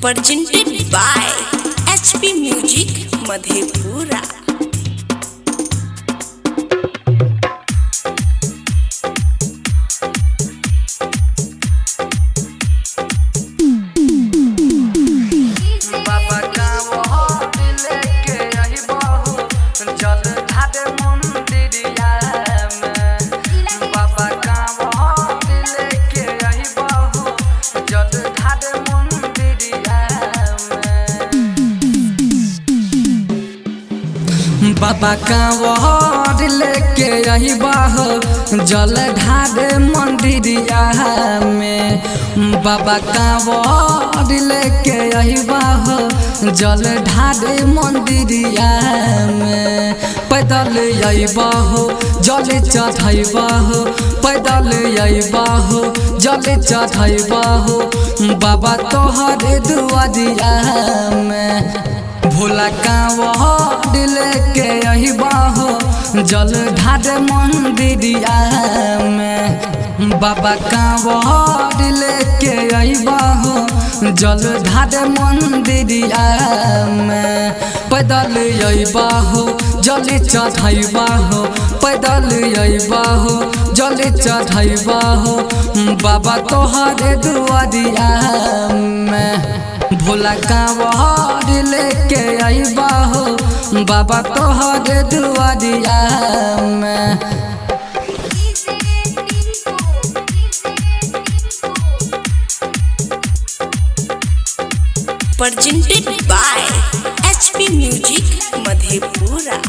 presented by HP Music Madhepura। बाबा कांवर लेके यही बाह जल ढारे मंदिरिया में। बाबा कांवर लेके यही बाह जल ढारे मंदिरिया में। पैदल यही बाह जल चढ़ाई बाह, पैदल यही बाह जल चढ़ाई बाह बाबा तोहरे दुआरिया में। भोला कांवर लेके यही बाह जल ढारे मंदिरिया में। बाबा कांवर लेके यही बाह जल ढारे मंदिरिया में। पैदल यही बाह जल चढ़ाई बाह, पैदल यही बाह जल चढ़ाई बाह बाबा तोहरे दुआरिया में। भोला कांवर लेके आई बाहो बाबा तोहरे दुआरिया में। presented by HP Music Madhepura।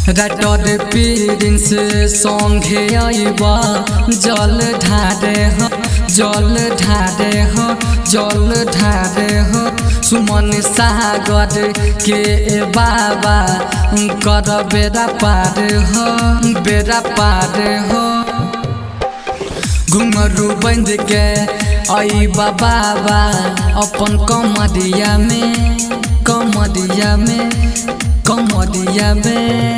Writer पीरिन से संगे आईबा जल ढारे हो, जल ढारे हो, जल ढारे हो। सुमन सागर के बाबा कर बेरा पार हो, बेरा पार हो। घुंघरू बंद के आईबा बाबा अपन कमरिया में, कमरिया में, कमरिया में।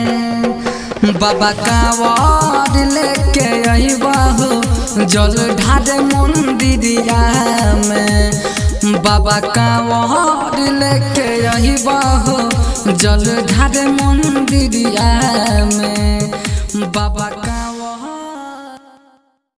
बाबा कांवर लेके यही बाह जल ढारे मंदिरिया में। बाबा कांवर लेके यही बाह जल ढारे मंदिरिया में। बाबा